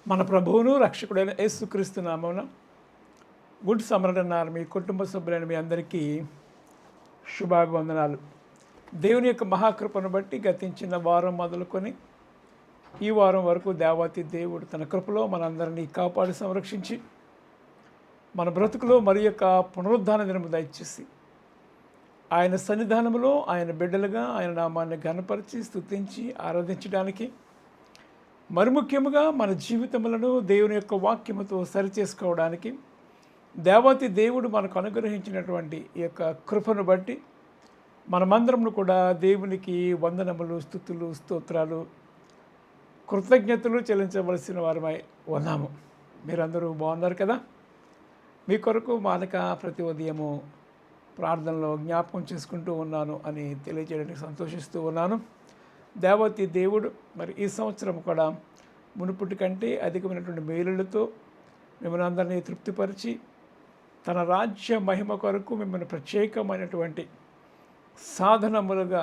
మన ప్రభువును రక్షకుడైన యేసుక్రీస్తు నామమున గుడ్ సమరణ మీ కుటుంబ సభ్యులైన మీ అందరికీ శుభాభివందనాలు. దేవుని యొక్క మహాకృపను బట్టి గతించిన వారం మొదలుకొని ఈ వారం వరకు దేవాతి దేవుడు తన కృపలో మనందరినీ కాపాడి సంరక్షించి మన బ్రతుకులో మరి యొక్క పునరుద్ధాన దినము దయచేసి ఆయన సన్నిధానంలో ఆయన బిడ్డలుగా ఆయన నామాన్ని ఘనపరిచి స్తుతించి ఆరాధించడానికి మరి ముఖ్యముగా మన జీవితములను దేవుని యొక్క వాక్యముతో సరిచేసుకోవడానికి దేవతి దేవుడు మనకు అనుగ్రహించినటువంటి ఈ యొక్క కృపను బట్టి మనమందరము కూడా దేవునికి వందనములు, స్తుతులు, స్తోత్రాలు, కృతజ్ఞతలు చెల్లించవలసిన వారమై ఉన్నాము. మీరందరూ బాగున్నారు కదా? మీ కొరకు మానక ప్రతి ఉదయము ప్రార్థనలో జ్ఞాపకం చేసుకుంటూ ఉన్నాను అని తెలియజేయడానికి సంతోషిస్తూ ఉన్నాను. దేవతి దేవుడు మరి ఈ సంవత్సరం కూడా మునుపటి కంటే అధికమైనటువంటి మేలులతో మిమ్మల్ని అందరినీ తృప్తిపరిచి తన రాజ్య మహిమ కొరకు మిమ్మల్ని ప్రత్యేకమైనటువంటి సాధనములుగా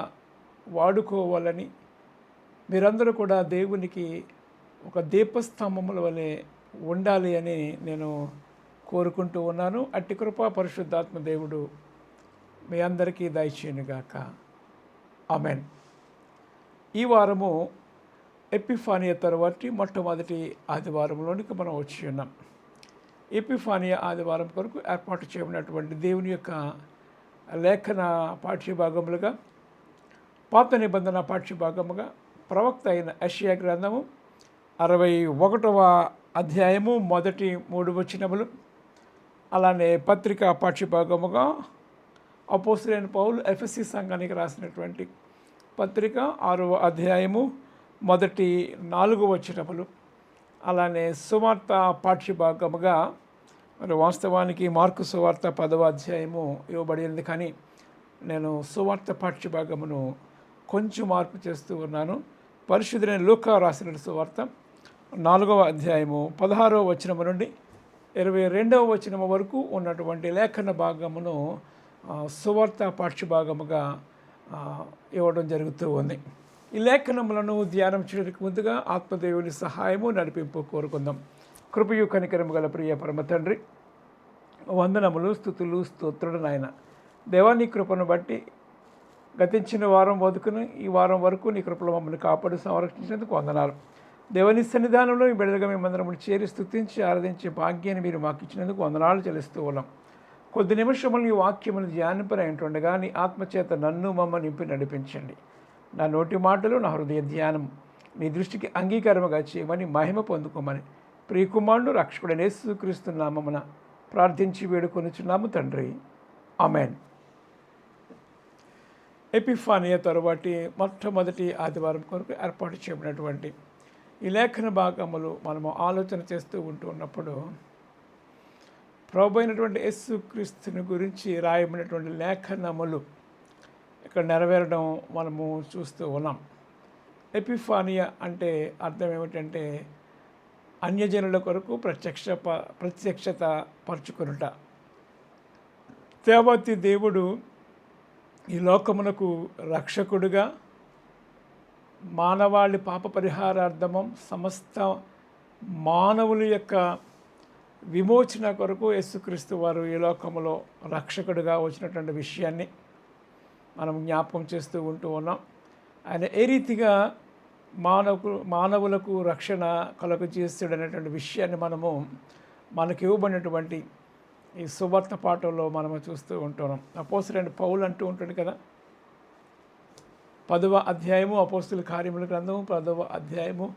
వాడుకోవాలని, మీరందరూ కూడా దేవునికి ఒక దీపస్తంభముల వలె ఉండాలి అని నేను కోరుకుంటూ ఉన్నాను. అట్టి కృపా పరిశుద్ధాత్మ దేవుడు మీ అందరికీ దయచేయునుగాక. ఆమేన్. ఈ వారము ఎపిఫానియా తరువాతి మొట్టమొదటి ఆదివారంలోనికి మనం వచ్చి ఉన్నాం. ఎపిఫానియా ఆదివారం కొరకు ఏర్పాటు చేయబడినటువంటి దేవుని యొక్క లేఖన పాఠ్యభాగములుగా, పాత నిబంధన పాఠ్యభాగముగా ప్రవక్త అయిన యెషయా గ్రంథము 61వ అధ్యాయము మొదటి 3 వచనములు, అలానే పత్రికా పాఠ్యభాగముగా అపోస్తలుడైన పౌలు ఎఫెసీ సంఘానికి రాసినటువంటి పత్రిక 6వ అధ్యాయము మొదటి 4 వచనములు, అలానే సువార్త పాఠ్యభాగముగా మరి వాస్తవానికి మార్కు సువార్త 10వ అధ్యాయము ఇవ్వబడింది, కానీ నేను సువార్త పాఠ్యభాగమును కొంచెం మార్పు చేస్తూ ఉన్నాను. పరిశుద్ధుడైన లూకా రాసిన సువార్త 4వ అధ్యాయము 16వ వచనము నుండి 22వ వచనము వరకు ఉన్నటువంటి లేఖన భాగమును సువార్త పాఠ్యభాగముగా ఇవ్వడం జరుగుతూ ఉంది. ఈ లేఖనములను ధ్యానం చేయడానికి ముందుగా ఆత్మదేవుని సహాయము, నడిపింపు కోరుకుందాం. కృపయు కనికరము గల ప్రియ పరమ తండ్రి, వందనములు, స్తుతులు, స్తోత్రుడు నాయన. దేవాని కృపను బట్టి గతించిన వారం వదుకుని ఈ వారం వరకు నీ కృపలో మమ్మల్ని కాపాడు సంరక్షించేందుకు వందనాలు. దేవుని సన్నిధానంలో ఈ బిడ్డలుగా మేమందరము చేరి స్తుతించి ఆరాధించే భాగ్యాన్ని మీరు మాకు ఇచ్చినందుకు వందనాలు చెల్లిస్తూ ఉన్నాం. కొద్ది నిమిషములు ఈ వాక్యమును ధ్యానింపనైంటుండగా నీ ఆత్మచేత నన్ను మమ్మ నింపి నడిపించండి. నా నోటి మాటలు, నా హృదయ ధ్యానం నీ దృష్టికి అంగీకారముగా చేయమని మహిమ పొందుకోమని ప్రియకుమారుడు రక్షకుడైన యేసుక్రీస్తు నామమున ప్రార్థించి వేడుకొనుచున్నాము తండ్రి. ఆమేన్. ఎపిఫానియా తరువాతి మొట్టమొదటి ఆదివారం కొరకు ఏర్పాటు చేయబడినటువంటి ఈ లేఖన భాగములు మనము ఆలోచన చేస్తూ ఉన్నప్పుడు ప్రభు అయినటువంటి యేసుక్రీస్తుని గురించి రాయబడినటువంటి లేఖనములు ఇక్కడ నెరవేరడం మనము చూస్తూ ఉన్నాం. ఎపిఫానియా అంటే అర్థం ఏమిటంటే అన్యజనుల కొరకు ప్రత్యక్షత పరుచుకొనుట. దేవతి దేవుడు ఈ లోకమునకు రక్షకుడుగా, మానవాళి పాప పరిహారార్థము, సమస్త మానవుల యొక్క విమోచన కొరకు యేసుక్రీస్తు వారు ఈ లోకములో రక్షకుడిగా వచ్చినటువంటి విషయాన్ని మనం జ్ఞాపకం చేస్తూ ఉన్నాం. ఆయన ఏ రీతిగా మానవులకు రక్షణ కలుగజేస్తాడు అనేటువంటి విషయాన్ని మనకు ఇవ్వబడినటువంటి ఈ సువార్త పాఠంలో మనము చూస్తూ ఉంటున్నాం. అపోస్తలుడైన పౌలు అంటూ ఉంటాడు కదా, 10వ అధ్యాయము అపోస్తలుల కార్యముల గ్రంథము 10వ అధ్యాయము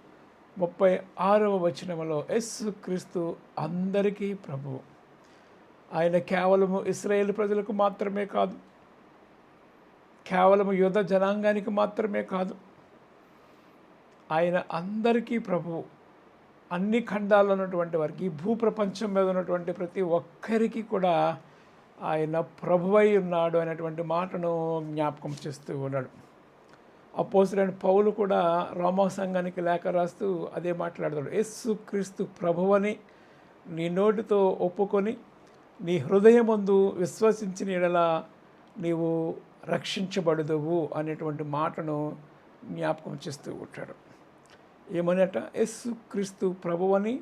36వ వచనములో యేసుక్రీస్తు అందరికీ ప్రభువు. ఆయన కేవలము ఇశ్రాయేలు ప్రజలకు మాత్రమే కాదు, కేవలము యూద జనాంగానికి మాత్రమే కాదు, ఆయన అందరికీ ప్రభువు. అన్ని ఖండాల్లో ఉన్నటువంటి వారికి, ఈ భూప్రపంచం మీద ఉన్నటువంటి ప్రతి ఒక్కరికి కూడా ఆయన ప్రభువై ఉన్నాడు అనేటువంటి మాటను జ్ఞాపకం చేస్తూ ఉన్నాడు. అపోస్తలుడైన పౌలు కూడా రోమా సంఘానికి లేఖ రాస్తూ అదే మాట్లాడతాడు. యేసుక్రీస్తు ప్రభువని నీ నోటితో ఒప్పుకొని నీ హృదయమందు విశ్వసించిన యెడల నీవు రక్షించబడదువు అనేటువంటి మాటను జ్ఞాపకం చేస్తూ ఉంటాడు. ఏమనట, యేసు క్రీస్తు ప్రభువని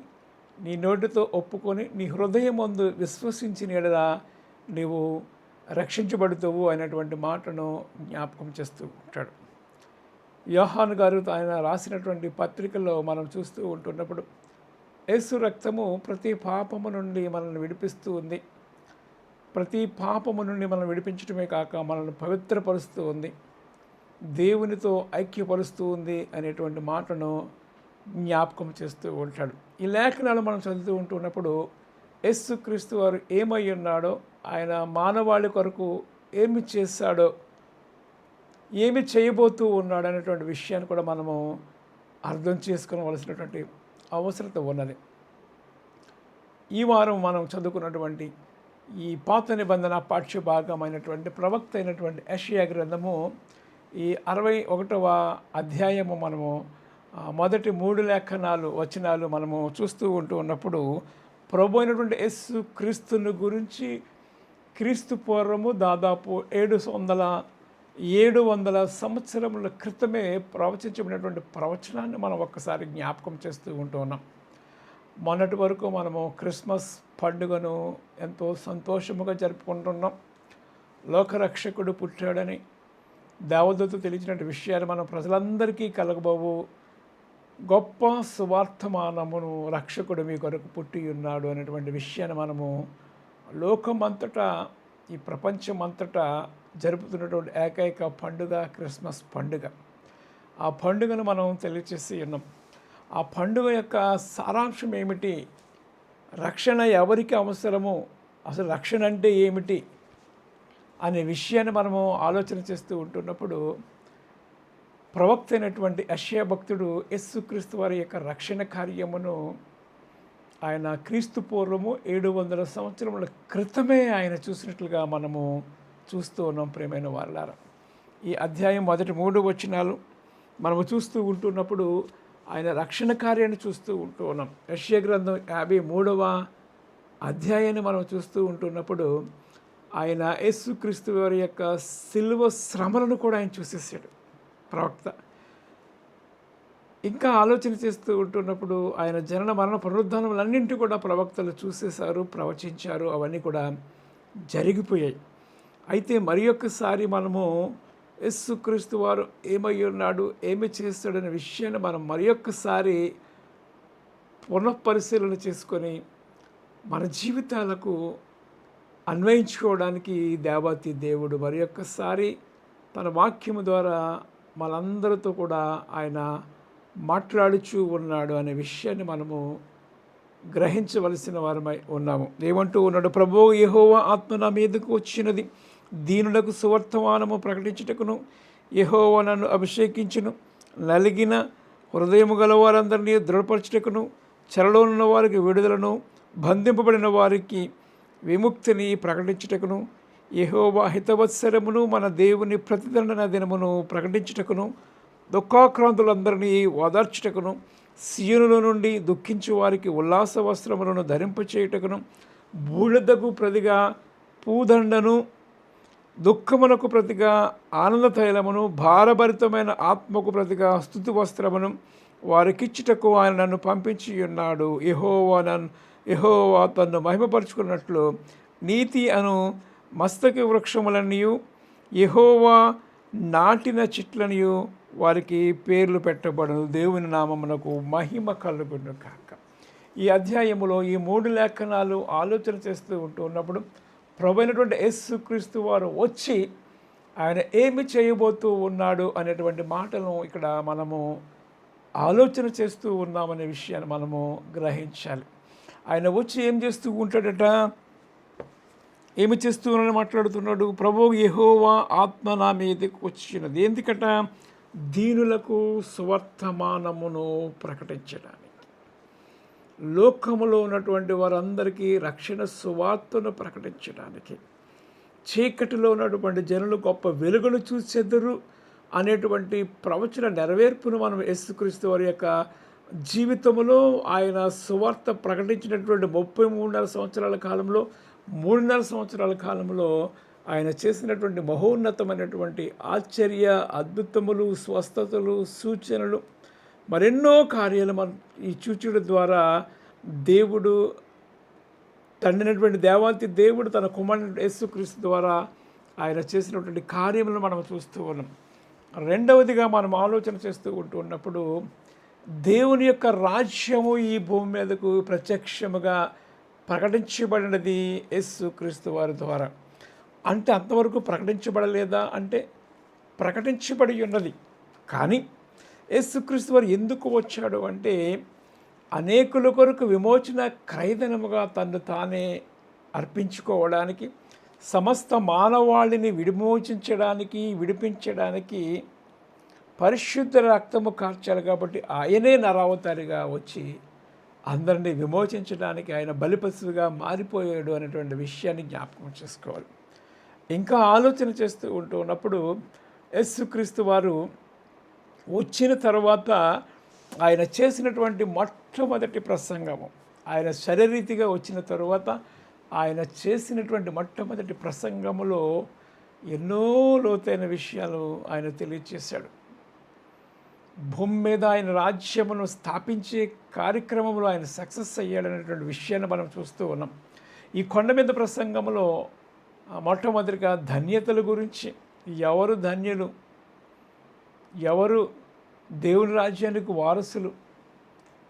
నీ నోటితో ఒప్పుకొని నీ హృదయమందు విశ్వసించిన యెడల నీవు రక్షించబడుతావు అనేటువంటి మాటను జ్ఞాపకం చేస్తూ ఉంటాడు. యోహాను గారు ఆయన రాసినటువంటి పత్రికల్లో మనం చూస్తూ ఉంటున్నప్పుడు యేసు రక్తము ప్రతి పాపము నుండి మనల్ని విడిపిస్తూ ఉంది. ప్రతి పాపము నుండి మనల్ని విడిపించడమే కాక మనల్ని పవిత్రపరుస్తూ ఉంది, దేవునితో ఐక్యపరుస్తూ ఉంది అనేటువంటి మాటను జ్ఞాపకం చేస్తూ ఉంటాడు. ఈ లేఖనాలు మనం చదువుతూ ఉంటున్నప్పుడు యేసు క్రీస్తు వారు ఏమై ఉన్నాడో, ఆయన మానవాళి కొరకు ఏమి చేశాడో, ఏమి చేయబోతూ ఉన్నాడు అనేటువంటి విషయాన్ని కూడా మనము అర్థం చేసుకోవలసినటువంటి అవసరత ఉన్నది. ఈ వారం మనం చదువుకున్నటువంటి ఈ పాత నిబంధన పాఠ్య భాగమైనటువంటి ప్రవక్త అయినటువంటి యెషయా గ్రంథము ఈ 61వ అధ్యాయము మనము మొదటి 3 వచనాలు మనము చూస్తూ ఉన్నప్పుడు ప్రభు అయినటువంటి యేసు క్రీస్తుని గురించి క్రీస్తు పూర్వము దాదాపు 700 సంవత్సరముల క్రితమే ప్రవచించబడినటువంటి ప్రవచనాన్ని మనం ఒక్కసారి జ్ఞాపకం చేస్తూ ఉన్నాం. మొన్నటి వరకు మనము క్రిస్మస్ పండుగను ఎంతో సంతోషముగా జరుపుకుంటున్నాం. లోకరక్షకుడు పుట్టాడని దేవదూత తెలిసినటువంటి విషయాన్ని మనం ప్రజలందరికీ కలగబోవు గొప్ప సువార్తమానమును రక్షకుడు మీ కొరకు పుట్టి ఉన్నాడు అనేటువంటి విషయాన్ని మనము లోకమంతటా, ఈ ప్రపంచమంతటా జరుపుతున్నటువంటి ఏకైక పండుగ క్రిస్మస్ పండుగ. ఆ పండుగను మనం తెలియచేసి ఉన్నాం. ఆ పండుగ యొక్క సారాంశం ఏమిటి, రక్షణ ఎవరికి అవసరము, అసలు రక్షణ అంటే ఏమిటి అనే విషయాన్ని మనము ఆలోచన చేస్తూ ఉంటున్నప్పుడు ప్రవక్త అయినటువంటి యెషయా భక్తుడు యేసుక్రీస్తు వారి యొక్క రక్షణ కార్యమును ఆయన క్రీస్తు పూర్వము 700 సంవత్సరముల క్రితమే ఆయన చూసినట్లుగా మనము చూస్తూ ఉన్నాం. ప్రియమైన వారలారా, ఈ అధ్యాయం మొదటి 3 వచనాలు మనము చూస్తూ ఉంటున్నప్పుడు ఆయన రక్షణ కార్యాన్ని చూస్తూ ఉన్నాం. యెషయా గ్రంథం 53వ అధ్యాయాన్ని మనం చూస్తూ ఉంటున్నప్పుడు ఆయన యేసుక్రీస్తు వారి యొక్క సిలువ శ్రమలను కూడా ఆయన చూసేసాడు ప్రవక్త. ఇంకా ఆలోచన చేస్తూ ఉంటున్నప్పుడు ఆయన జనన మరణ పునరుద్ధానములన్నింటి కూడా ప్రవక్తలు చూసేశారు, ప్రవచించారు, అవన్నీ కూడా జరిగిపోయాయి. అయితే మరి ఒక్కసారి మనము యేసుక్రీస్తు వారు ఏమై ఉన్నాడు, ఏమి చేస్తాడనే విషయాన్ని మనం మరి ఒక్కసారి పునఃపరిశీలన చేసుకొని మన జీవితాలకు అన్వయించుకోవడానికి దేవాతి దేవుడు మరి ఒక్కసారి తన వాక్యము ద్వారా మనందరితో కూడా ఆయన మాట్లాడుచూ ఉన్నాడు అనే విషయాన్ని మనము గ్రహించవలసిన వారమై ఉన్నాము. ఏమంటూ ఉన్నాడు, ప్రభువు యెహోవా ఆత్మ నా మీదకు వచ్చినది, దీనులకు సువర్తమానము ప్రకటించుటకును, యెహోవా నన్ను అభిషేకించును, నలిగిన హృదయము గల వారందరినీ దృఢపరచుటకును, చెరలో ఉన్న వారికి విడుదలను, బంధింపబడిన వారికి విముక్తిని ప్రకటించుటకును, యెహోవా హితవత్సరమును మన దేవుని ప్రతిదండన దినమును ప్రకటించుటకును, దుఃఖాక్రాంతులందరినీ ఓదార్చుటకును, సీయోనులో నుండి దుఃఖించు వారికి ఉల్లాస వస్త్రములను ధరింపచేయుటకును, బూడిదకు ప్రతిగా పూదండను, దుఃఖమునకు ప్రతిగా ఆనంద తైలమును, భారభరితమైన ఆత్మకు ప్రతిగా స్తుతి వస్త్రమును వారికిచ్చుటకు ఆయన నన్ను పంపించి ఉన్నాడు. యెహోవా తన్ను మహిమపరుచుకున్నట్లు నీతి అను మస్తక వృక్షములనియు యెహోవా నాటిన చెట్లనియు వారికి పేర్లు పెట్టబడును. దేవుని నామమునకు మహిమ కలుగును కాక. ఈ అధ్యాయములో ఈ 3 లేఖనాలు ఆలోచన చేస్తూ ఉన్నప్పుడు ప్రభు అయినటువంటి యేసుక్రీస్తు వారు వచ్చి ఆయన ఏమి చేయబోతూ ఉన్నాడు అనేటువంటి మాటలను ఇక్కడ మనము ఆలోచన చేస్తూ ఉన్నామనే విషయాన్ని మనము గ్రహించాలి. ఆయన వచ్చి ఏం చేస్తూ ఉంటాడట, ఏమి చేస్తూ ఉన్నాడని మాట్లాడుతున్నాడు. ప్రభువు యెహోవా ఆత్మ నా మీదకు వచ్చినది, ఎందుకట, దీనులకు సువర్తమానమును ప్రకటించడానికి, లోకములో ఉన్నటువంటి వారందరికీ రక్షణ సువార్తను ప్రకటించడానికి, చీకటిలో ఉన్నటువంటి జనులు గొప్ప వెలుగును చూచెదరు అనేటువంటి ప్రవచన నెరవేర్పును మనం యేసుక్రీస్తు వారి యొక్క జీవితంలో ఆయన సువార్త ప్రకటించినటువంటి 33.5 సంవత్సరాల కాలంలో 3.5 సంవత్సరాల కాలంలో ఆయన చేసినటువంటి మహోన్నతమైనటువంటి ఆశ్చర్య అద్భుతములు, స్వస్థతలు, సూచనలు, మరెన్నో కార్యాలు ఈ చూచుడు ద్వారా దేవుడు తండ్రినటువంటి దేవాంతి దేవుడు తన కుమారుడు యేసుక్రీస్తు ద్వారా ఆయన చేసినటువంటి కార్యములను మనం చూస్తూ ఉన్నాం. రెండవదిగా మనం ఆలోచన చేస్తూ ఉన్నప్పుడు దేవుని యొక్క రాజ్యము ఈ భూమి మీదకు ప్రత్యక్షముగా ప్రకటించబడినది యేసుక్రీస్తు వారి ద్వారా. అంటే అంతవరకు ప్రకటించబడలేదా అంటే ప్రకటించబడి ఉన్నది. కానీ యేసుక్రీస్తు వారు ఎందుకు వచ్చాడు అంటే అనేకుల కొరకు విమోచన క్రయధనముగా తను తానే అర్పించుకోవడానికి, సమస్త మానవాళిని విమోచించడానికి, విడిపించడానికి పరిశుద్ధ రక్తము కార్చాలి. కాబట్టి ఆయనే నరావతారిగా వచ్చి అందరినీ విమోచించడానికి ఆయన బలిపశువుగా మారిపోయాడు అనేటువంటి విషయాన్ని జ్ఞాపకం చేసుకోవాలి. ఇంకా ఆలోచన చేస్తూ ఉన్నప్పుడు యేసుక్రీస్తు వారు వచ్చిన తర్వాత ఆయన చేసినటువంటి మొట్టమొదటి ప్రసంగము, ఆయన శరీరీతిగా వచ్చిన తరువాత ఆయన చేసినటువంటి మొట్టమొదటి ప్రసంగములో ఎన్నో లోతైన విషయాలు ఆయన తెలియచేశాడు. భూమి మీద ఆయన రాజ్యమును స్థాపించే కార్యక్రమంలో ఆయన సక్సెస్ అయ్యాడనేటువంటి విషయాన్ని మనం చూస్తూ ఉన్నాం. ఈ కొండ మీద ప్రసంగంలో మొట్టమొదటిగా ధన్యతల గురించి, ఎవరు ధన్యులు, ఎవరు దేవుని రాజ్యానికి వారసులు,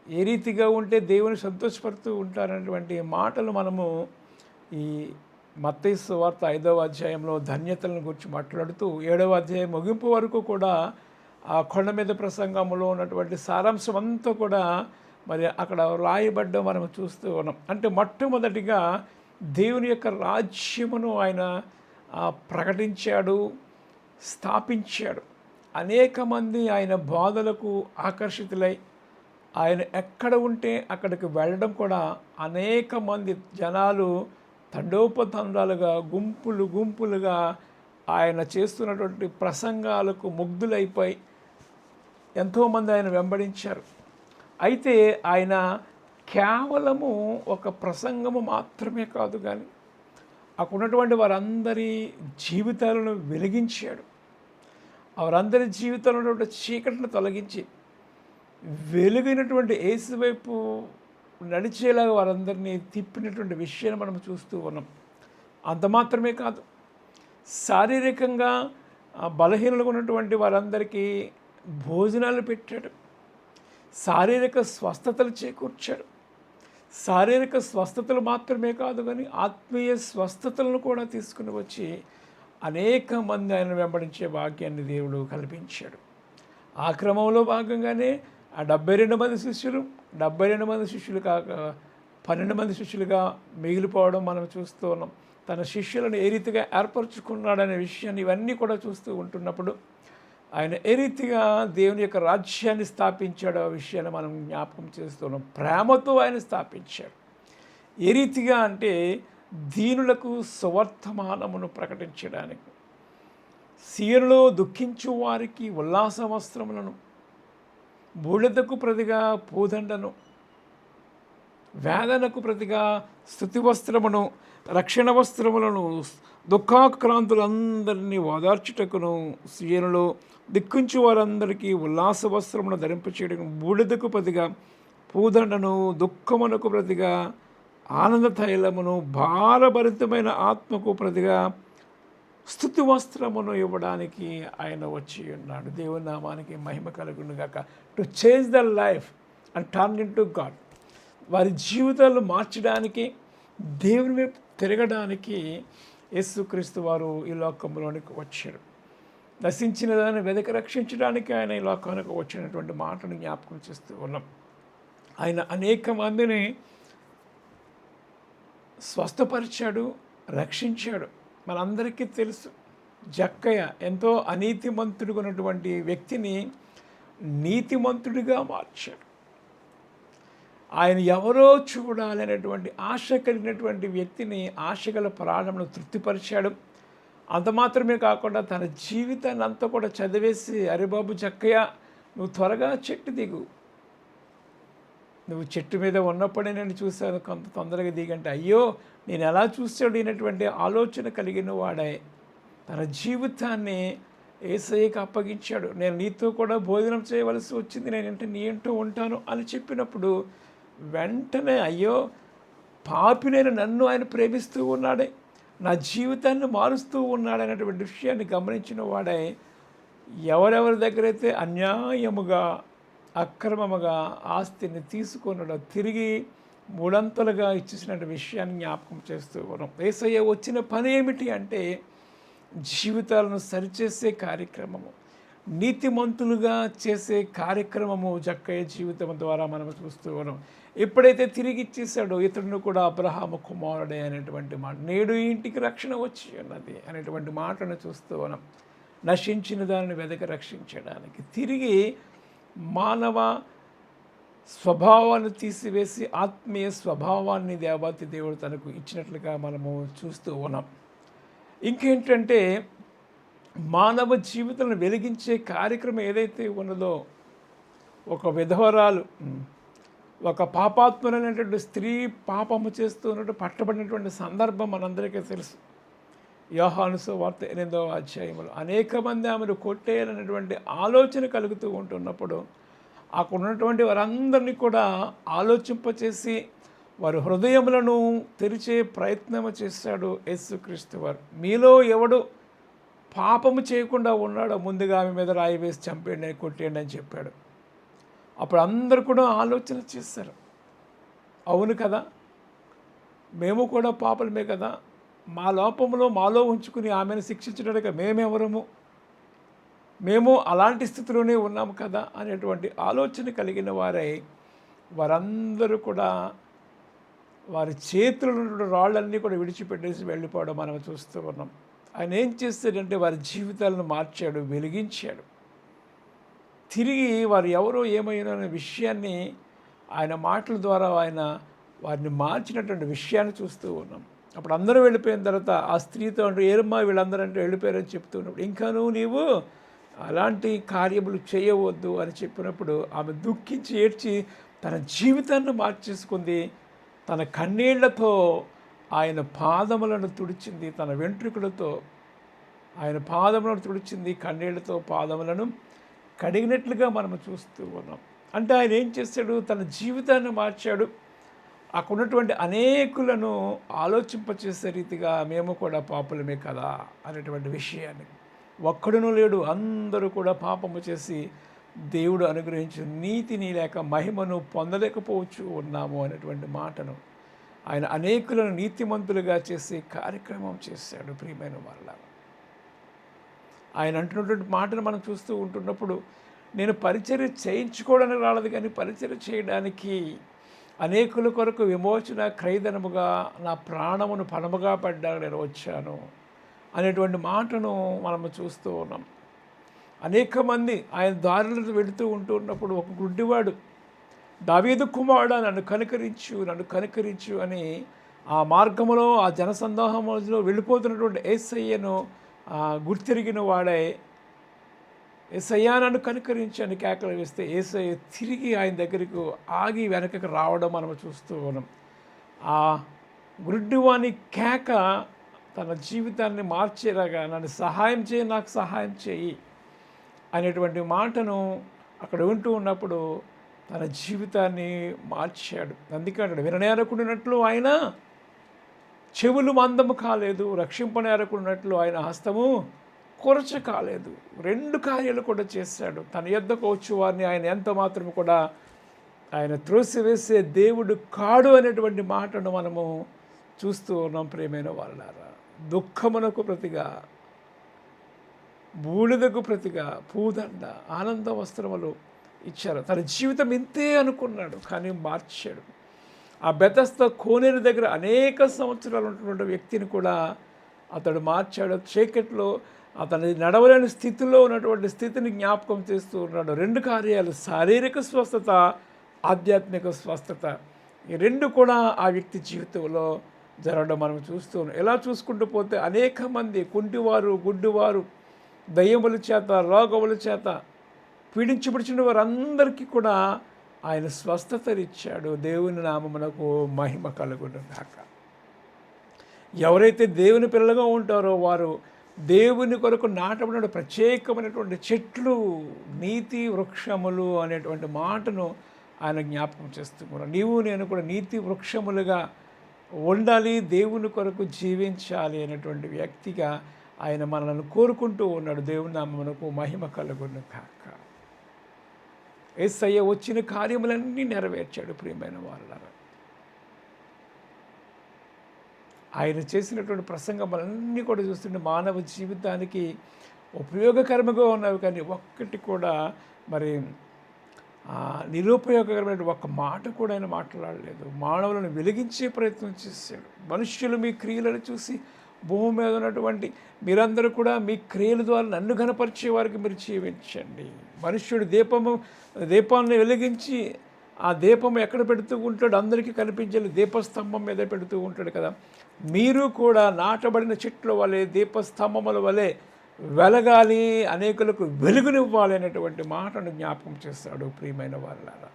ఏ రీతిగా ఉంటే దేవుని సంతోషపడుతూ ఉంటారనేటువంటి మాటలు మనము ఈ మత్తయి సువార్త 5వ అధ్యాయంలో ధన్యతలను గురించి మాట్లాడుతూ 7వ అధ్యాయం ముగింపు వరకు కూడా ఆ కొండ మీద ప్రసంగంలో ఉన్నటువంటి సారాంశం అంతా కూడా మరి అక్కడ రాయబడ్డం మనం చూస్తూ ఉన్నాం. అంటే మొట్టమొదటిగా దేవుని యొక్క రాజ్యమును ఆయన ప్రకటించాడు, స్థాపించాడు. అనేక మంది ఆయన బోధలకు ఆకర్షితులై ఆయన ఎక్కడ ఉంటే అక్కడికి వెళ్ళడం కూడా అనేక మంది జనాలు తండోపతండాలుగా గుంపులు గుంపులుగా ఆయన చేస్తున్నటువంటి ప్రసంగాలకు ముగ్ధులైపోయి ఎంతోమంది ఆయన వెంబడించారు. అయితే ఆయన కేవలము ఒక ప్రసంగము మాత్రమే కాదు, కానీ అక్కడ ఉన్నటువంటి వారందరి జీవితాలను వెలిగించాడు. వారందరి జీవితంలో ఉన్నటువంటి చీకటిని తొలగించి వెలుగైనటువంటి యేసు వైపు నడిచేలాగా వారందరినీ తిప్పినటువంటి విషయాన్ని మనం చూస్తూ ఉన్నాం. అంత మాత్రమే కాదు, శారీరకంగా బలహీనలుగా ఉన్నటువంటి వారందరికీ భోజనాలు పెట్టాడు, శారీరక స్వస్థతలు చేకూర్చాడు. శారీరక స్వస్థతలు మాత్రమే కాదు, కానీ ఆత్మీయ స్వస్థతలను కూడా తీసుకుని వచ్చి అనేక మంది ఆయన వెంబడించే భాగ్యాన్ని దేవుడు కల్పించాడు. ఆ క్రమంలో భాగంగానే ఆ 72 మంది శిష్యులు 72 మంది శిష్యులు కాక 12 మంది శిష్యులుగా మిగిలిపోవడం మనం చూస్తూ ఉన్నాం. తన శిష్యులను ఏ రీతిగా ఏర్పరచుకున్నాడనే విషయాన్ని ఇవన్నీ కూడా చూస్తూ ఉంటున్నప్పుడు ఆయన ఏ రీతిగా దేవుని యొక్క రాజ్యాన్ని స్థాపించాడో ఆ విషయాన్ని మనం జ్ఞాపకం చేస్తున్నాం. ప్రేమతో ఆయన స్థాపించాడు. ఏ రీతిగా అంటే దీనులకు సువర్తమానమును ప్రకటించడానికి, సీయనులో దుఃఖించు వారికి ఉల్లాస వస్త్రములను, బూడిదకు ప్రతిగా పూదండను, వేదనకు ప్రతిగా స్తుతి వస్త్రమును, రక్షణ వస్త్రములను, దుఃఖాక్రాంతులందరినీ ఓదార్చుటకును, సీయనులో దిక్కుంచు వారందరికీ ఉల్లాస వస్త్రమును ధరింపచేయడం, బూడిదకు ప్రతిగా పూదండను, దుఃఖమునకు ప్రతిగా ఆనంద తైలమును, భారభరితమైన ఆత్మకు ప్రతిగా స్తుతి వస్త్రమును ఇవ్వడానికి ఆయన వచ్చి ఉన్నాడు. దేవుని నామానికి మహిమ కలుగును గాక. To change the life and turn in to God. వారి జీవితాలు మార్చడానికి, దేవుని వైపు తిరగడానికి యేసుక్రీస్తు వారు ఈ లోకంలోనికి వచ్చాడు. నశించిన దాన్ని వెదక రక్షించడానికి ఆయన ఈ లోకానికి వచ్చినటువంటి మాటను జ్ఞాపకం చేస్తూ ఉన్నాం. ఆయన అనేక మందిని స్వస్థపరిచాడు, రక్షించాడు. మనందరికీ తెలుసు, జక్కయ్య ఎంతో అనీతిమంతుడుగా ఉన్నటువంటి వ్యక్తిని నీతిమంతుడిగా మార్చాడు. ఆయన ఎవరో చూడాలనేటువంటి ఆశ కలిగినటువంటి వ్యక్తిని ఆశగల ప్రాణమును తృప్తిపరిచాడు. అంత మాత్రమే కాకుండా తన జీవితాన్ని అంతా కూడా చదివేసి, అరే బాబు జక్కయ్య, నువ్వు త్వరగా చెట్టు దిగు, నువ్వు చెట్టు మీద ఉన్నప్పుడే నేను చూశాను, కొంత తొందరగా దిగంటే, అయ్యో నేను ఎలా చూశాడు అనేటువంటి ఆలోచన కలిగిన వాడే తన జీవితాన్ని యేసయ్యకి అప్పగించాడు. నేను నీతో కూడా భోజనం చేయవలసి వచ్చింది, నేనంటే నీ ఇంటూ ఉంటాను అని చెప్పినప్పుడు వెంటనే అయ్యో పాపినైన నన్ను ఆయన ప్రేమిస్తూ ఉన్నాడే, నా జీవితాన్ని మారుస్తూ ఉన్నాడనేటువంటి విషయాన్ని గమనించిన వాడే ఎవరెవరి దగ్గరైతే అన్యాయముగా అక్రమముగా ఆస్తిని తీసుకున్నాడో తిరిగి మూడంతలుగా ఇచ్చేసినటువంటి విషయాన్ని జ్ఞాపకం చేస్తూ ఉన్నాం. యేసయ్య వచ్చిన పని ఏమిటి అంటే జీవితాలను సరిచేసే కార్యక్రమము, నీతిమంతులుగా చేసే కార్యక్రమము జక్కయ్య జీవితం ద్వారా మనం చూస్తూ ఉన్నాం. ఎప్పుడైతే తిరిగి ఇచ్చేసాడో ఇతడును కూడా అబ్రహాము కుమారుడే అనేటువంటి మాట, నేడు ఇంటికి రక్షణ వచ్చి ఉన్నది అనేటువంటి మాటను చూస్తూ ఉన్నాం. నశించిన దానిని వెదక రక్షించడానికి తిరిగి మానవ స్వభావాన్ని తీసివేసి ఆత్మీయ స్వభావాన్ని దేవాతి దేవుడు తనకు ఇచ్చినట్లుగా మనము చూస్తూ ఉన్నాం. ఇంకేంటంటే మానవ జీవితాలను వెలిగించే కార్యక్రమం ఏదైతే ఉన్నదో, ఒక విధవరాలు, ఒక పాపాత్ములైనటువంటి స్త్రీ పాపము చేస్తున్నట్టు పట్టబడినటువంటి సందర్భం మనందరికీ తెలుసు. యోహాను సువార్త 8వ అధ్యాయంలో అనేక మంది ఆమెను కొట్టేయాలనేటువంటి ఆలోచన కలుగుతూ ఉంటున్నప్పుడు అక్కడ ఉన్నటువంటి వారందరినీ కూడా ఆలోచింపచేసి వారి హృదయములను తెరిచే ప్రయత్నం చేశాడు యేసుక్రీస్తు వారు. మీలో ఎవడు పాపము చేయకుండా ఉన్నాడో ముందుగా ఆమె మీద రాయి వేసి చంపేయండి, కొట్టేయండి అని చెప్పాడు. అప్పుడు అందరూ కూడా ఆలోచన చేశారు, అవును కదా, మేము కూడా పాపలమే కదా, మా లోపంలో మాలో ఉంచుకుని ఆమెను శిక్షించడానికి మేమెవరము, మేము అలాంటి స్థితిలోనే ఉన్నాము కదా అనేటువంటి ఆలోచన కలిగిన వారై వారందరూ కూడా వారి చేతుల్లో ఉన్నటువంటి రాళ్ళన్నీ కూడా విడిచిపెట్టేసి వెళ్ళిపోవడం మనం చూస్తూ ఉన్నాం. ఆయన ఏం చేస్తాడంటే వారి జీవితాలను మార్చాడు, వెలిగించాడు. తిరిగి వారు ఎవరో ఏమైనా అనే విషయాన్ని ఆయన మాటల ద్వారా ఆయన వారిని మార్చినటువంటి విషయాన్ని చూస్తూ ఉన్నాం. అప్పుడు అందరూ వెళ్ళిపోయిన తర్వాత ఆ స్త్రీతో అంటే ఏరమ్మా వీళ్ళందరూ అంటే వెళ్ళిపోయారని చెప్తున్నప్పుడు ఇంకాను నీవు అలాంటి కార్యములు చేయవద్దు అని చెప్పినప్పుడు ఆమె దుఃఖించి ఏడ్చి తన జీవితాన్ని మార్చేసుకుంది. తన కన్నీళ్లతో ఆయన పాదములను తుడిచింది, తన వెంట్రుకలతో ఆయన పాదములను తుడిచింది, కన్నీళ్లతో పాదములను కడిగినట్లుగా మనం చూస్తూ ఉన్నాం. అంటే ఆయన ఏం చేశాడు, తన జీవితాన్ని మార్చాడు. అక్కడ ఉన్నటువంటి అనేకులను ఆలోచింపచేసే రీతిగా మేము కూడా పాపులమే కదా అనేటువంటి విషయాన్ని, ఒక్కడునూ లేడు, అందరూ కూడా పాపము చేసి దేవుడు అనుగ్రహించిన నీతిని లేక మహిమను పొందలేకపోవచ్చు ఉన్నాము అనేటువంటి మాటను ఆయన అనేకులను నీతిమంతులుగా చేసే కార్యక్రమం చేశాడు. ప్రియమైన వాళ్ళ ఆయన అంటున్నటువంటి మాటను మనం చూస్తూ ఉంటున్నప్పుడు నేను పరిచర్య చేయించుకోవడానికి రాలేదు, కానీ పరిచర్య చేయడానికి అనేకుల కొరకు విమోచన క్రైదనముగా నా ప్రాణమును పణముగా పడ్డానికి నేను వచ్చాను అనేటువంటి మాటను మనము చూస్తూ ఉన్నాం. అనేక మంది ఆయన దారులను వెళుతూ ఉంటున్నప్పుడు ఒక గుడ్డివాడు దావీదు కుమారుడా నన్ను కనికరించు అని ఆ మార్గములో ఆ జనసందోహంలో వెళ్ళిపోతున్నటువంటి యేసయ్యను గుర్తిరిగిన వాడే యేసయ్యా నన్ను కనికరించి అని కేకలు వేస్తే యేసయ్య తిరిగి ఆయన దగ్గరకు ఆగి వెనకకు రావడం మనం చూస్తూ ఉన్నాం. ఆ గుడ్డివాని కేక తన జీవితాన్ని మార్చేలాగా నన్ను సహాయం చేయి, నాకు సహాయం చేయి అనేటువంటి మాటను అక్కడ వింటూ ఉన్నప్పుడు తన జీవితాన్ని మార్చాడు. అందుకే అంటాడు, విననేరకుండినట్లు ఆయన చెవులు మందము కాలేదు, రక్షింపనేరకుండినట్లు ఆయన హస్తము కొరచ కాలేదు. 2 కార్యాలు కూడా చేశాడు. తన యొద్దకు వచ్చి వారిని ఆయన ఎంత మాత్రం కూడా ఆయన త్రోసివేసే దేవుడు కాడు అనేటువంటి మాటను మనము చూస్తూ ఉన్నాం. ప్రియమైన వాళ్ళారా, దుఃఖమునకు ప్రతిగా, బూడిదకు ప్రతిగా పూదండ ఆనంద వస్త్రములు ఇచ్చారు. తన జీవితం ఇంతే అనుకున్నాడు, కానీ మార్చాడు. ఆ బెతస్తా కోనేరు దగ్గర అనేక సంవత్సరాలు ఉన్నటువంటి వ్యక్తిని కూడా అతడు మార్చాడు. చీకట్లో అతని నడవలేని స్థితిలో ఉన్నటువంటి స్థితిని జ్ఞాపకం చేస్తూ ఉన్నాడు. 2 కార్యాలు, శారీరక స్వస్థత, ఆధ్యాత్మిక స్వస్థత, ఈ 2 కూడా ఆ వ్యక్తి జీవితంలో జరగడం మనం చూస్తూ ఉన్నాం. ఎలా చూసుకుంటూ పోతే అనేక మంది కుంటివారు, గుడ్డివారు, దయ్యముల చేత, రోగముల చేత పీడించబడిచిన వారందరికీ కూడా ఆయన స్వస్థతనిచ్చాడు. దేవుని నామమునకు మహిమ కలుగును గాక. ఎవరైతే దేవుని పిల్లలుగా ఉంటారో వారు దేవుని కొరకు నాటబడిన ప్రత్యేకమైనటువంటి చెట్లు, నీతి వృక్షములు అనేటువంటి మాటను ఆయన జ్ఞాపకం చేస్తున్నారు. నీవు నేను కూడా నీతి వృక్షములుగా ఉండాలి, దేవుని కొరకు జీవించాలి అనేటువంటి వ్యక్తిగా ఆయన మనల్ని కోరుకుంటూ ఉన్నాడు. దేవుని నామమునకు మహిమ కలుగును కాక. యేసయ్య వచ్చిన కార్యములన్నీ నెరవేర్చాడు. ప్రియమైన వాళ్ళారా, ఆయన చేసినటువంటి ప్రసంగములన్నీ కూడా చూస్తుంటే మానవ జీవితానికి ఉపయోగకరంగా ఉన్నవి, కానీ ఒక్కటి కూడా మరి నిరుపయోగకరమైన ఒక్క మాట కూడా ఆయన మాట్లాడలేదు. మానవులను వెలిగించే ప్రయత్నం చేశాడు. మనుష్యులు మీ క్రియలను చూసి భూమి మీద ఉన్నటువంటి మీరందరూ కూడా మీ క్రియల ద్వారా నన్ను ఘనపరిచే వారికి మీరు జీవించండి. మనుష్యుడు దీపాన్ని వెలిగించి ఆ దీపం ఎక్కడ పెడుతూ ఉంటాడు, అందరికీ కనిపించాలి, దీపస్తంభం మీద పెడుతూ ఉంటాడు కదా. మీరు కూడా నాటబడిన చెట్ల వలె, దీపస్తంభముల వలె వెలగాలి, అనేకులకు వెలుగునివ్వాలి అనేటువంటి మాటను జ్ఞాపకం చేస్తాడు. ప్రియమైన వాళ్ళారా,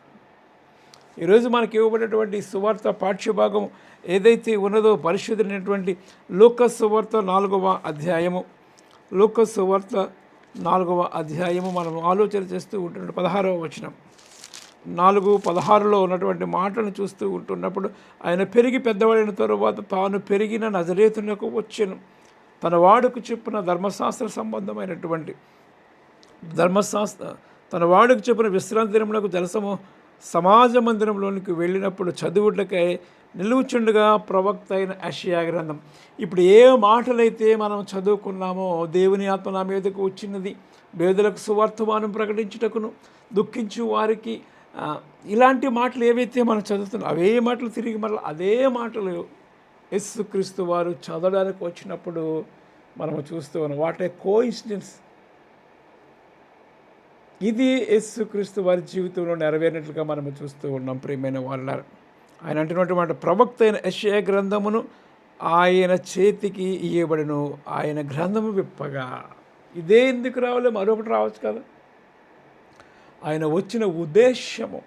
ఈరోజు మనకి ఇవ్వబడినటువంటి సువార్త పాఠ్యభాగం ఏదైతే ఉన్నదో, పరిశుద్ధమైనటువంటి లూకాసు సువార్త 4వ అధ్యాయము, లూకాసు సువార్త 4వ అధ్యాయము మనం ఆలోచన చేస్తూ ఉంటున్నప్పుడు 16వ వచనం, 4:16లో ఉన్నటువంటి మాటను చూస్తూ ఉంటున్నప్పుడు, ఆయన పెరిగి పెద్దవాడైన తరువాత తాను పెరిగిన నజరేతునకు వచ్చెను. తన వాడుకు చెప్పిన ధర్మశాస్త్ర సంబంధమైనటువంటి తన వాడుకు చెప్పిన విశ్రాంతి దినములకు సమాజ మందిరంలోనికి వెళ్ళినప్పుడు చదువుటకై నిలువుచుండగా ప్రవక్త అయిన యెషయా గ్రంథం. ఇప్పుడు ఏ మాటలైతే మనం చదువుకున్నామో, దేవుని ఆత్మ నా మీదకు వచ్చినది, పేదలకు సువార్తమానం ప్రకటించుటకును, దుఃఖించు వారికి, ఇలాంటి మాటలు ఏవైతే మనం చదువుతున్నాం అవే మాటలు తిరిగి మరలా అదే మాటలు యేసుక్రీస్తు వారు చదవడానికి వచ్చినప్పుడు మనము చూస్తూ ఉన్నాం. What a coincidence! ఇది యేసుక్రీస్తు వారి జీవితంలో నెరవేరినట్లుగా మనము చూస్తూ ఉన్నాం. ప్రియమైన వాళ్ళారు, ఆయన అంటున్నటువంటి ప్రవక్త అయిన యెషయా గ్రంథమును ఆయన చేతికి ఇయ్యబడిను. ఆయన గ్రంథము విప్పగా, ఇదే ఎందుకు రావాలి, మరొకటి రావచ్చు కదా. ఆయన వచ్చిన ఉద్దేశము,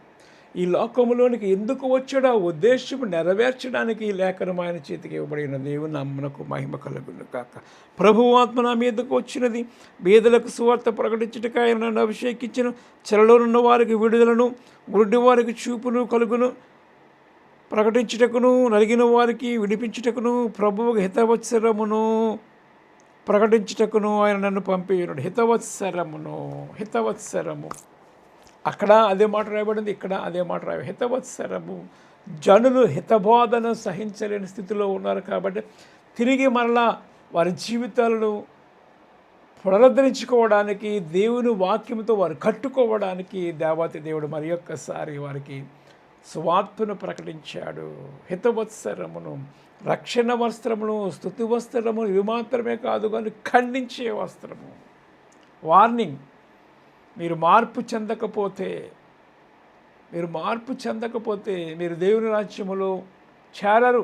ఈ లోకములోనికి ఎందుకు వచ్చాడో ఆ ఉద్దేశము నెరవేర్చడానికి ఈ లేఖనం ఆయన చేతికి ఇవ్వబడిన. దేవుని నామమునకు మహిమ కలుగును కాక. ప్రభువు ఆత్మ నా మీదకు వచ్చినది, బీదలకు సువార్త ప్రకటించుటకు ఆయన నన్ను అభిషేకించెను. చెరలోనున్న వారికి విడుదలను, గుడ్డి వారికి చూపును కలుగును ప్రకటించుటకును, నలిగిన వారికి విడిపించుటకును, ప్రభువుకు హితవత్సరమును ప్రకటించుటకును ఆయన నన్ను పంపినాడు. హితవత్సరము అక్కడ అదే మాట రాయబడింది, ఇక్కడ అదే మాట హితవత్సరము. జనులు హితబోధన సహించలేని స్థితిలో ఉన్నారు కాబట్టి తిరిగి మరలా వారి జీవితాలను పునరుద్ధరించుకోవడానికి, దేవుని వాక్యంతో వారు కట్టుకోవడానికి దేవాతి దేవుడు మరి ఒక్కసారి వారికి సువార్తను ప్రకటించాడు. హితవత్సరమును, రక్షణ వస్త్రమును, స్తుతి వస్త్రము, ఇవి మాత్రమే కాదు కానీ ఖండించే వస్త్రము. వార్నింగ్, మీరు మార్పు చెందకపోతే మీరు దేవుని రాజ్యములో చేరరు,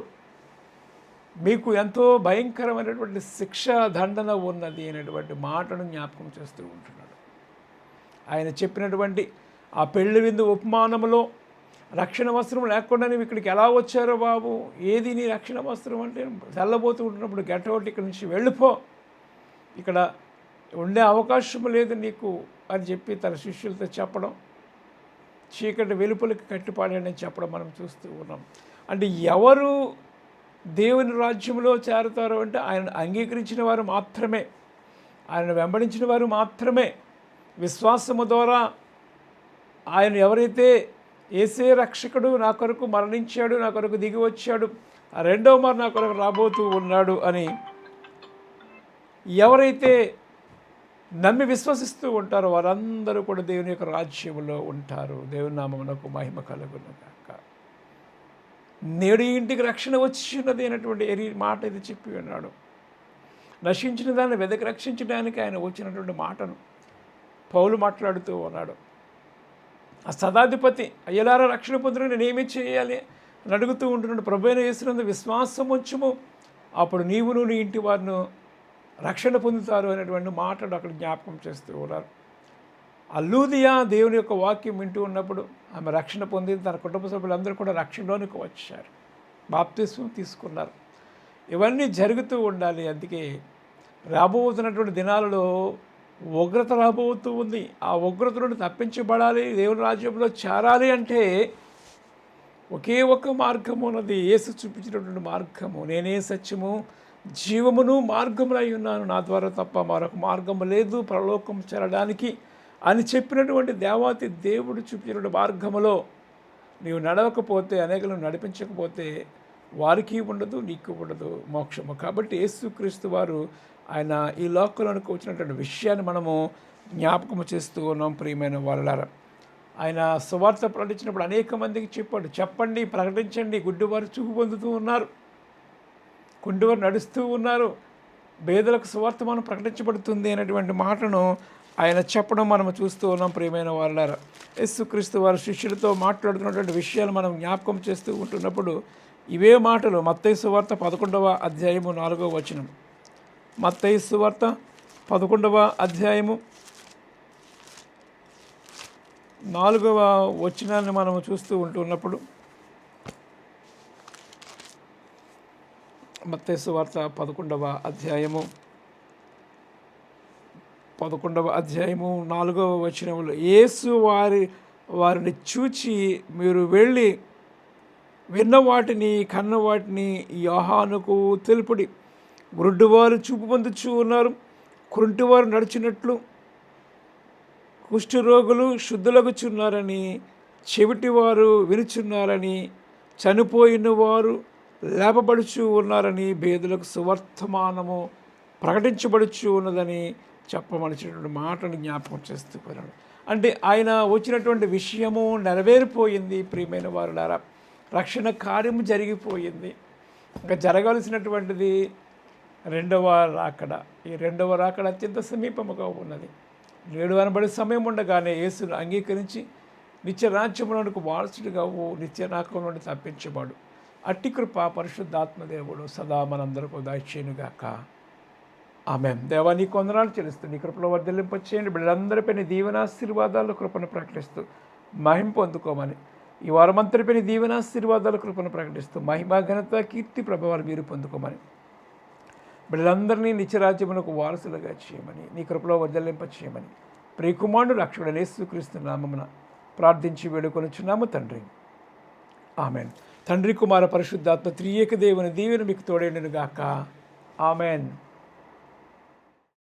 మీకు ఎంతో భయంకరమైనటువంటి శిక్ష దండన ఉన్నది అనేటువంటి మాటను జ్ఞాపకం చేస్తూ ఉంటున్నాడు. ఆయన చెప్పినటువంటి ఆ పెళ్లి విందు ఉపమానములో రక్షణ వస్త్రం లేకుండా నీవు ఇక్కడికి ఎలా వచ్చారో బాబు, ఏది నీ రక్షణ వస్త్రం అంటే, తెల్లబోతూ ఉంటున్నప్పుడు గెట్ అవుట్, ఇక్కడి నుంచి వెళ్ళిపో, ఇక్కడ ఉండే అవకాశం లేదు నీకు అని చెప్పి తన శిష్యులతో చెప్పడం, చీకటి వెలుపలికి కట్టిపాడని చెప్పడం మనం చూస్తూ ఉన్నాం. అంటే ఎవరు దేవుని రాజ్యంలో చేరుతారో అంటే ఆయన అంగీకరించిన వారు మాత్రమే, ఆయన వెంబడించిన వారు మాత్రమే. విశ్వాసము ద్వారా ఆయన ఎవరైతే యేసే రక్షకుడు, నా కొరకు మరణించాడు, నా కొరకు దిగి వచ్చాడు, రెండవ మారు నా కొరకు రాబోతూ ఉన్నాడు అని ఎవరైతే నమ్మి విశ్వసిస్తూ ఉంటారో వారందరూ కూడా దేవుని యొక్క రాజ్యంలో ఉంటారు. దేవుని నామమునకు మహిమ కలుగును గాక. నేడు ఇంటికి రక్షణ వచ్చినది అనేటువంటి మాట ఇది చెప్పి ఉన్నాడు. నశించిన దాన్ని వెదకి రక్షించడానికి ఆయన వచ్చినటువంటి మాటను పౌలు మాట్లాడుతూ ఉన్నాడు. ఆ సదాధిపతి అయ్యలారా రక్షణ పొందును నేనేమీ చేయాలి అని అడుగుతూ ఉంటున్నాడు. ప్రభువైన యేసునందు విశ్వాసం ఉంచుము, అప్పుడు నీవును నీ ఇంటి వారిను రక్షణ పొందుతారు అనేటువంటి మాటలు అక్కడ జ్ఞాపకం చేస్తూ ఉన్నారు. ఆ లూదియా దేవుని యొక్క వాక్యం వింటూ ఉన్నప్పుడు ఆమె రక్షణ పొంది తన కుటుంబ సభ్యులందరూ కూడా రక్షణలోనికి వచ్చారు, బాప్తిస్మం తీసుకున్నారు. ఇవన్నీ జరుగుతూ ఉండాలి. అందుకే రాబోతున్నటువంటి దినాలలో ఉగ్రత రాబోతూ ఉంది. ఆ ఉగ్రత నుండి తప్పించబడాలి, దేవుని రాజ్యంలో చేరాలి అంటే ఒకే ఒక్క మార్గము ఉన్నది, యేసు చూపించినటువంటి మార్గము. నేనే సత్యము జీవమును మార్గములై ఉన్నాను, నా ద్వారా తప్ప మరొక మార్గము లేదు పరలోకం చేరడానికి అని చెప్పినటువంటి దేవాతి దేవుడు చూపించినటువంటి మార్గములో నీవు నడవకపోతే, అనేకులను నడిపించకపోతే వారికి ఉండదు, నీకు ఉండదు మోక్షము. కాబట్టి యేసుక్రీస్తు వారు ఆయన ఈ లోకంలోనికి వచ్చినటువంటి విషయాన్ని మనము జ్ఞాపకము చేస్తూ ఉన్నాం. ప్రియమైన వాళ్ళారా, ఆయన సువార్త ప్రకటించినప్పుడు అనేక మందికి చెప్పాడు, చెప్పండి, ప్రకటించండి, గుడ్డివారు చూపు పొందుతూ ఉన్నారు, కుండివారు నడుస్తూ ఉన్నారు, పేదలకు సువార్తమానం ప్రకటించబడుతుంది అనేటువంటి మాటను ఆయన చెప్పడం మనం చూస్తూ ఉన్నాం. ప్రియమైన వాళ్ళారా, యేసుక్రీస్తు వారి శిష్యులతో మాట్లాడుతున్నటువంటి విషయాలు మనం జ్ఞాపకం చేస్తూ ఉంటున్నప్పుడు ఇవే మాటలు మత్తయి సువార్త 11వ అధ్యాయము 4వ వచనం. మత్తయి సువార్త 11వ అధ్యాయము 4వ వచనాన్ని మనము చూస్తూ ఉంటున్నప్పుడు, మత్తయి సువార్త 11వ అధ్యాయము 4వ వచనంలో, యేసు వారిని చూచి, మీరు వెళ్ళి విన్న వాటిని కన్న వాటిని యోహానుకు తెలుపుడి. గుడ్డివారు చూపు పొందుచూ ఉన్నారు, కుంటివారు నడిచినట్లు కుష్ఠరోగులు శుద్ధులగుచున్నారని, చెవిటివారు వినుచున్నారని, చనిపోయిన వారు లేపబడుచు ఉన్నారని, పేదలకు సువర్తమానము ప్రకటించబడుచు ఉన్నదని చెప్పమనిచినటువంటి మాటను జ్ఞాపకం చేస్తూ పోయినాడు. అంటే ఆయన వచ్చినటువంటి విషయము నెరవేరిపోయింది. ప్రియమైన వారులారా, రక్షణ కార్యము జరిగిపోయింది. ఇంకా జరగాల్సినటువంటిది రెండవ రాకడ. ఈ రెండవ రాకడ అత్యంత సమీపముగా ఉన్నది. నేడు అనబడే సమయం ఉండగానే యేసును అంగీకరించి నిత్య రాజ్యములకు వారసుడిగా నిత్య రాకం నుండి తప్పించబడు. అట్టి కృప పరిశుద్ధాత్మదేవుడు సదా మనందరికీ దయచేయునుగాక. ఆమేన్. దేవా, నీ కొందనాలు చెల్లిస్తూ నీ కృపలో వర్ధిల్లింపచేయండి. బిడ్డలందరిపై నీ దీవెనాశీర్వాదాలు కృపను ప్రకటిస్తూ మహిమ పొందుకోమని, ఈ వారమంతటిపై నీ దీవెనాశీర్వాదాల కృపను ప్రకటిస్తూ మహిమ ఘనత కీర్తి ప్రభావాలు మీరు పొందుకోమని, బిడ్డలందరినీ నిత్యరాజ్యమునకు వారసులుగా చేయమని, నీ కృపలో వర్ధిల్లింపచేయమని ప్రియకుమారుడు రక్షకుడైన యేసుక్రీస్తు నామమున ప్రార్థించి వేడుకొనుచున్నాము తండ్రి. ఆమెన్. తండ్రి, కుమార, పరిశుద్ధాత్మ త్రియేక దేవుని దీవెన మీకు తోడైనగాక. ఆమెన్.